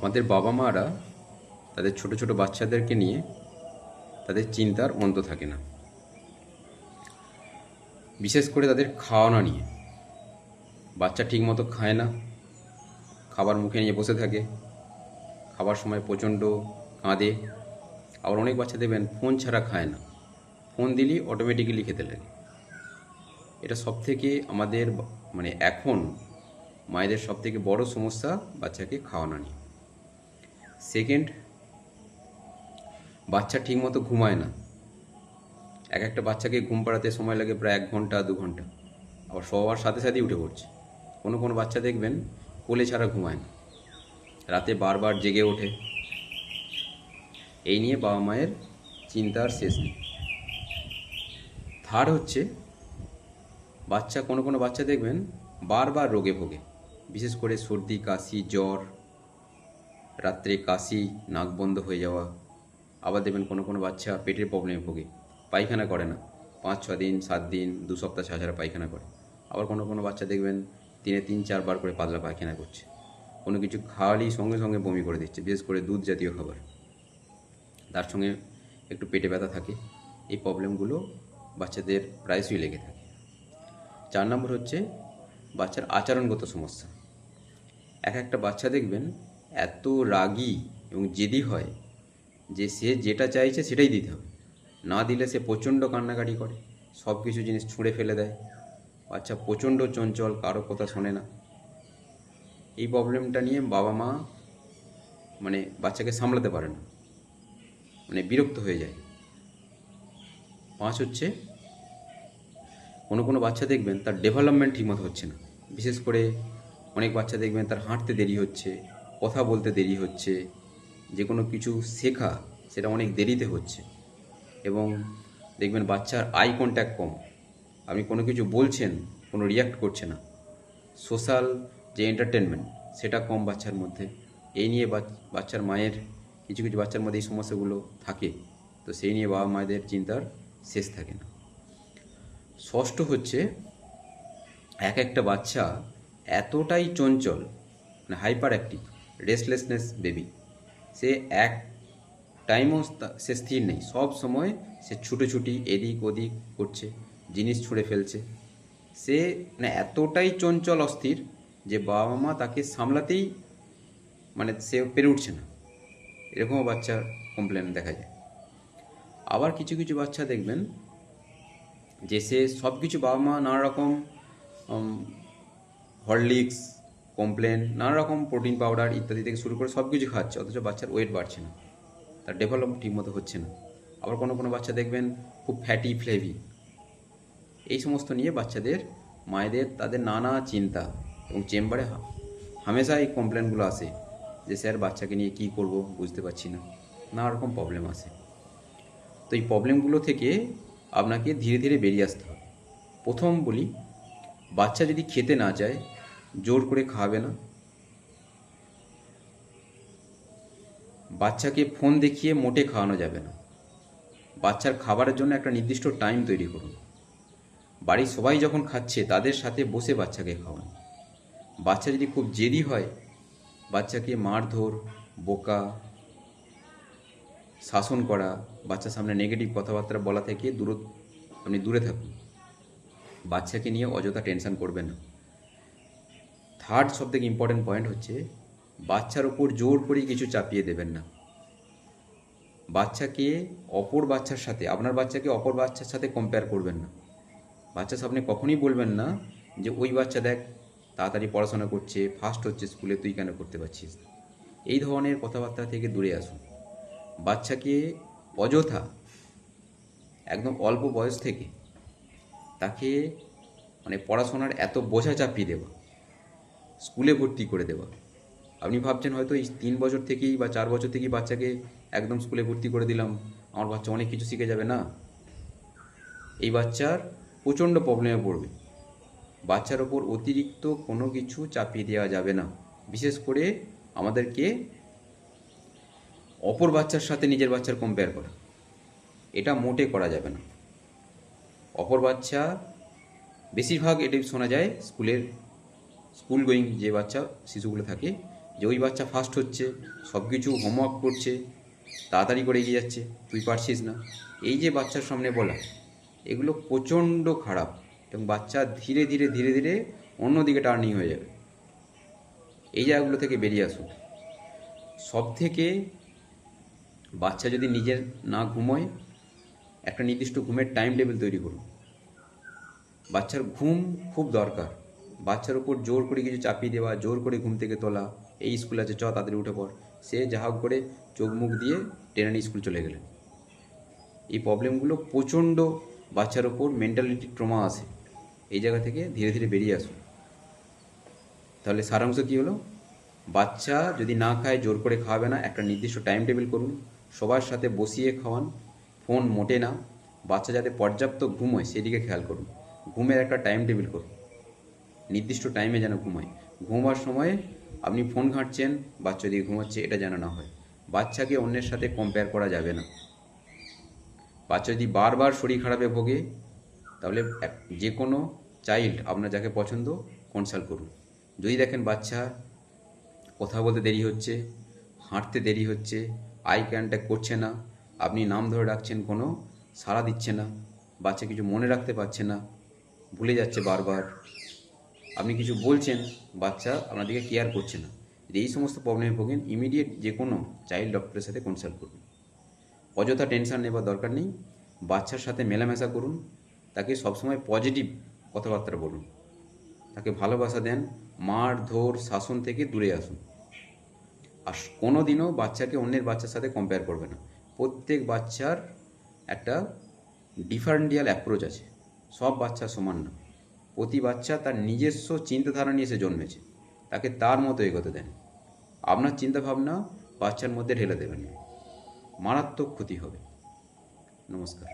আমাদের বাবা মারা তাদের ছোট ছোট বাচ্চাদেরকে নিয়ে তাদের চিন্তার অন্ত থাকে না, বিশেষ করে তাদের খাওয়ানো নিয়ে। বাচ্চা ঠিকমতো খায় না, খাবার মুখে নিয়ে বসে থাকে, খাবার সময় প্রচণ্ড কাঁদে। আবার অনেক বাচ্চা দেখবেন ফোন ছাড়া খায় না, ফোন দিলেই অটোমেটিক্যালি খেতে লাগে। এটা সবথেকে আমাদের এখন মায়েদের সবথেকে বড় সমস্যা বাচ্চাকে খাওয়ানো নিয়ে। সেকেন্ড, বাচ্চা ঠিকমতো ঘুমায় না। এক একটা বাচ্চাকে ঘুম পাড়াতে সময় লাগে প্রায় 1 ঘন্টা 2 ঘন্টা, আবার সবার সাথে সাথেই উঠে পড়ছে। কোনো কোনো বাচ্চা দেখবেন কোলে ছাড়া ঘুমায় না, রাতে বারবার জেগে ওঠে। এই নিয়ে বাবা মায়ের চিন্তার শেষ নেই। থার্ড হচ্ছে, কোনো কোনো বাচ্চা দেখবেন বারবার রোগে ভোগে, বিশেষ করে সর্দি কাশি জ্বর, রাত্রে কাশি, নাক বন্ধ হয়ে যাওয়া। আবার দেখবেন কোনো কোনো বাচ্চা পেটের প্রবলেমে ভোগে, পায়খানা করে না, 5-6 দিন 7 দিন 2 সপ্তাহ ছাড়া ছাড়া পায়খানা করে। আবার কোনো কোনো বাচ্চা দেখবেন দিনে 3-4 বার করে পাতলা পায়খানা করছে, কোনো কিছু খাওয়ালেই সঙ্গে সঙ্গে বমি করে দিচ্ছে, বিশেষ করে দুধ জাতীয় খাবার। তার সঙ্গে একটু পেটে ব্যথা থাকে। এই প্রবলেমগুলো বাচ্চাদের প্রায়শই লেগে থাকে। 4 নম্বর হচ্ছে বাচ্চার আচরণগত সমস্যা। এক একটা বাচ্চা দেখবেন এত রাগী এবং জেদি হয় যে সে যেটা চাইছে সেটাই দিতে হবে, না দিলে সে প্রচণ্ড কান্নাকাটি করে, সব কিছু জিনিস ছুঁড়ে ফেলে দেয়। বাচ্চা প্রচণ্ড চঞ্চল, কারো কথা শোনে না। এই প্রবলেমটা নিয়ে বাবা মা বাচ্চাকে সামলাতে পারে না, বিরক্ত হয়ে যায়। 5 হচ্ছে, কোনো কোনো বাচ্চা দেখবেন তার ডেভেলপমেন্ট ঠিকমতো হচ্ছে না। বিশেষ করে অনেক বাচ্চা দেখবেন তার হাঁটতে দেরি হচ্ছে, কথা বলতে দেরি হচ্ছে, যে কোনো কিছু শেখা সেটা অনেক দেরিতে হচ্ছে। এবং দেখবেন বাচ্চার আই কন্ট্যাক্ট কম, আপনি কোনো কিছু বলছেন কোনো রিয়্যাক্ট করছে না। সোশ্যাল যে এন্টারটেনমেন্ট সেটা কম বাচ্চার মধ্যে। এই নিয়ে বাচ্চার মায়ের কিছু কিছু বাচ্চার মধ্যে এই সমস্যাগুলো থাকে, তো সেই নিয়ে বাবা মায়েদের চিন্তার শেষ থাকে না। ষষ্ঠ হচ্ছে, এক একটা বাচ্চা এতটাই চঞ্চল, হাইপার অ্যাক্টিভ, রেস্টলেসনেস বেবি। সে এক টাইমও সে স্থির নেই, সব সময় সে ছুটোছুটি এদিক ওদিক করছে, জিনিস ছুঁড়ে ফেলছে। সে এতটাই চঞ্চল অস্থির যে বাবা মা তাকে সামলাতেই সে পেরে উঠছে না। এরকমও বাচ্চার কমপ্লেন দেখা যায়। আবার কিছু কিছু বাচ্চা দেখবেন যে সে সব কিছু বাবা মা নানা রকম হরলিক্স, কমপ্লেন, নানা রকম প্রোটিন পাউডার ইত্যাদি থেকে শুরু করে সব কিছু খাচ্ছে, অথচ বাচ্চার ওয়েট বাড়ছে না, তার ডেভেলপ ঠিকমতো হচ্ছে না। আবার কোনো কোনো বাচ্চা দেখবেন খুব ফ্যাটি ফ্লেভি। এই সমস্ত নিয়ে বাচ্চাদের মায়েদের তাদের নানা চিন্তা, এবং চেম্বারে হামেশা এই কমপ্লেনগুলো আসে যে স্যার বাচ্চাকে নিয়ে কী করব বুঝতে পারছি না, নানা রকম প্রবলেম আসে। তো এই প্রবলেমগুলো থেকে আপনাকে ধীরে ধীরে বেরিয়ে আসতে হবে। প্রথম বলি, বাচ্চা যদি খেতে না চায় জোর করে খাওয়াবে না। বাচ্চাকে ফোন দেখিয়ে মোটে খাওয়ানো যাবে না। বাচ্চার খাবারের জন্য একটা নির্দিষ্ট টাইম তৈরি করুন। বাড়ির সবাই যখন খাচ্ছে তাদের সাথে বসে বাচ্চাকে খাওয়ান। বাচ্চা যদি খুব জেদি হয়, বাচ্চাকে মারধর, বোকা, শাসন করা, বাচ্চার সামনে নেগেটিভ কথাবার্তা বলা থেকে আপনি দূরে থাকুন। বাচ্চাকে নিয়ে অযথা টেনশন করবেন না। থার্ড সবথেকে ইম্পর্টেন্ট পয়েন্ট হচ্ছে, বাচ্চার ওপর জোর করে কিছু চাপিয়ে দেবেন না। বাচ্চাকে অপর বাচ্চার সাথে, আপনার বাচ্চাকে অপর বাচ্চার সাথে কম্পেয়ার করবেন না। বাচ্চার সামনে কখনই বলবেন না যে ওই বাচ্চা দেখ তাড়াতাড়ি পড়াশোনা করছে, ফার্স্ট হচ্ছে স্কুলে, তুই কেন করতে পারছিস। এই ধরনের কথাবার্তা থেকে দূরে আসুন। বাচ্চাকে অযথা একদম অল্প বয়স থেকে তাকে পড়াশোনার এত বোঝা চাপিয়ে দেওয়া, স্কুলে ভর্তি করে দেওয়া। আপনি ভাবছেন হয়তো এই 3 বছর থেকেই বা 4 বছর থেকেই বাচ্চাকে একদম স্কুলে ভর্তি করে দিলাম, আমার বাচ্চা অনেক কিছু শিখে যাবে। না, এই বাচ্চার প্রচণ্ড প্রবলেমে পড়বে। বাচ্চার ওপর অতিরিক্ত কোনো কিছু চাপিয়ে দেওয়া যাবে না। বিশেষ করে আমাদেরকে অপর বাচ্চার সাথে নিজের বাচ্চার কম্পেয়ার করা, এটা মোটে করা যাবে না। অপর বাচ্চা, বেশিরভাগ এটি শোনা যায় স্কুল গোয়িং যে শিশুগুলো থাকে, যে ওই বাচ্চা ফার্স্ট হচ্ছে, সব কিছু হোমওয়ার্ক করছে, তাড়াতাড়ি করে এগিয়ে যাচ্ছে, তুই পারছিস না, এই যে বাচ্চার সামনে বলা, এগুলো প্রচণ্ড খারাপ এবং বাচ্চা ধীরে ধীরে ধীরে ধীরে অন্যদিকে টার্নিং হয়ে যাবে। এই জায়গাগুলো থেকে বেরিয়ে আসুন। সব থেকে বাচ্চা যদি নিজের না ঘুমোয়, একটা নির্দিষ্ট ঘুমের টাইম টেবিল তৈরি করুন। বাচ্চার ঘুম খুব দরকার। বাচ্চার ওপর জোর করে কিছু চাপিয়ে দেওয়া, জোর করে ঘুম থেকে তোলা, এই স্কুল আছে চ তাড়াতাড়ি উঠে পড়, সে যা হোক করে চোখ মুখ দিয়ে টেনে নিয়ে স্কুল চলে গেলেন। এই প্রবলেমগুলো প্রচণ্ড বাচ্চার ওপর মেন্টালিটি ট্রমা আসে। এই জায়গা থেকে ধীরে ধীরে বেরিয়ে আসুন। তাহলে সারাংশ কী হলো? বাচ্চা যদি না খায় জোর করে খাওয়াবে না, একটা নির্দিষ্ট টাইম টেবিল করুন, সবার সাথে বসিয়ে খাওয়ান, ফোন মোটে না, বাচ্চা যাতে পর্যাপ্ত ঘুমোয় সেদিকে খেয়াল করুন। ঘুমের একটা টাইম টেবিল করুন, নির্দিষ্ট টাইমে যেন ঘুমায়। ঘুমাবার সময় আপনি ফোন ঘাঁটছেন, বাচ্চা দিয়ে ঘুমাচ্ছে, এটা যেন না হয়। বাচ্চাকে অন্যের সাথে কম্পেয়ার করা যাবে না। বাচ্চা যদি বারবার শরীর খারাপে ভোগে, তাহলে যে কোনো চাইল্ড আপনার যাকে পছন্দ কনসাল্ট করুন। যদি দেখেন বাচ্চা কথা বলতে দেরি হচ্ছে, হাঁটতে দেরি হচ্ছে, আই কন্ট্যাক্ট করছে না, আপনি নাম ধরে ডাকছেন কোনো সাড়া দিচ্ছে না, বাচ্চা কিছু মনে রাখতে পারছে না, ভুলে যাচ্ছে বারবার, আপনি কিছু বলছেন, বাচ্চা আপনার দিকে কেয়ার করছে না, যদি এই সমস্ত প্রবলেমে ভোগেন, ইমিডিয়েট যে কোনো চাইল্ড ডক্টরের সাথে কনসাল্ট করুন। অযথা টেনশন নেবার দরকার নেই। বাচ্চার সাথে মেলামেশা করুন, তাকে সবসময় পজিটিভ কথাবার্তা বলুন, তাকে ভালোবাসা দেন, মার ধর শাসন থেকে দূরে আসুন। আর কোনো দিনও বাচ্চাকে অন্যের বাচ্চার সাথে কম্পেয়ার করবে না। প্রত্যেক বাচ্চার একটা ডিফারেন্টিয়াল অ্যাপ্রোচ আছে, সব বাচ্চা সমান না। প্রতি বাচ্চা তার নিজস্ব চিন্তাধারা নিয়ে এসে জন্মেছে, তাকে তার মতো এগোতে দেন। আপনার চিন্তাভাবনা বাচ্চার মধ্যে ঢেলে দেবেন না, মারাত্মক ক্ষতি হবে। নমস্কার।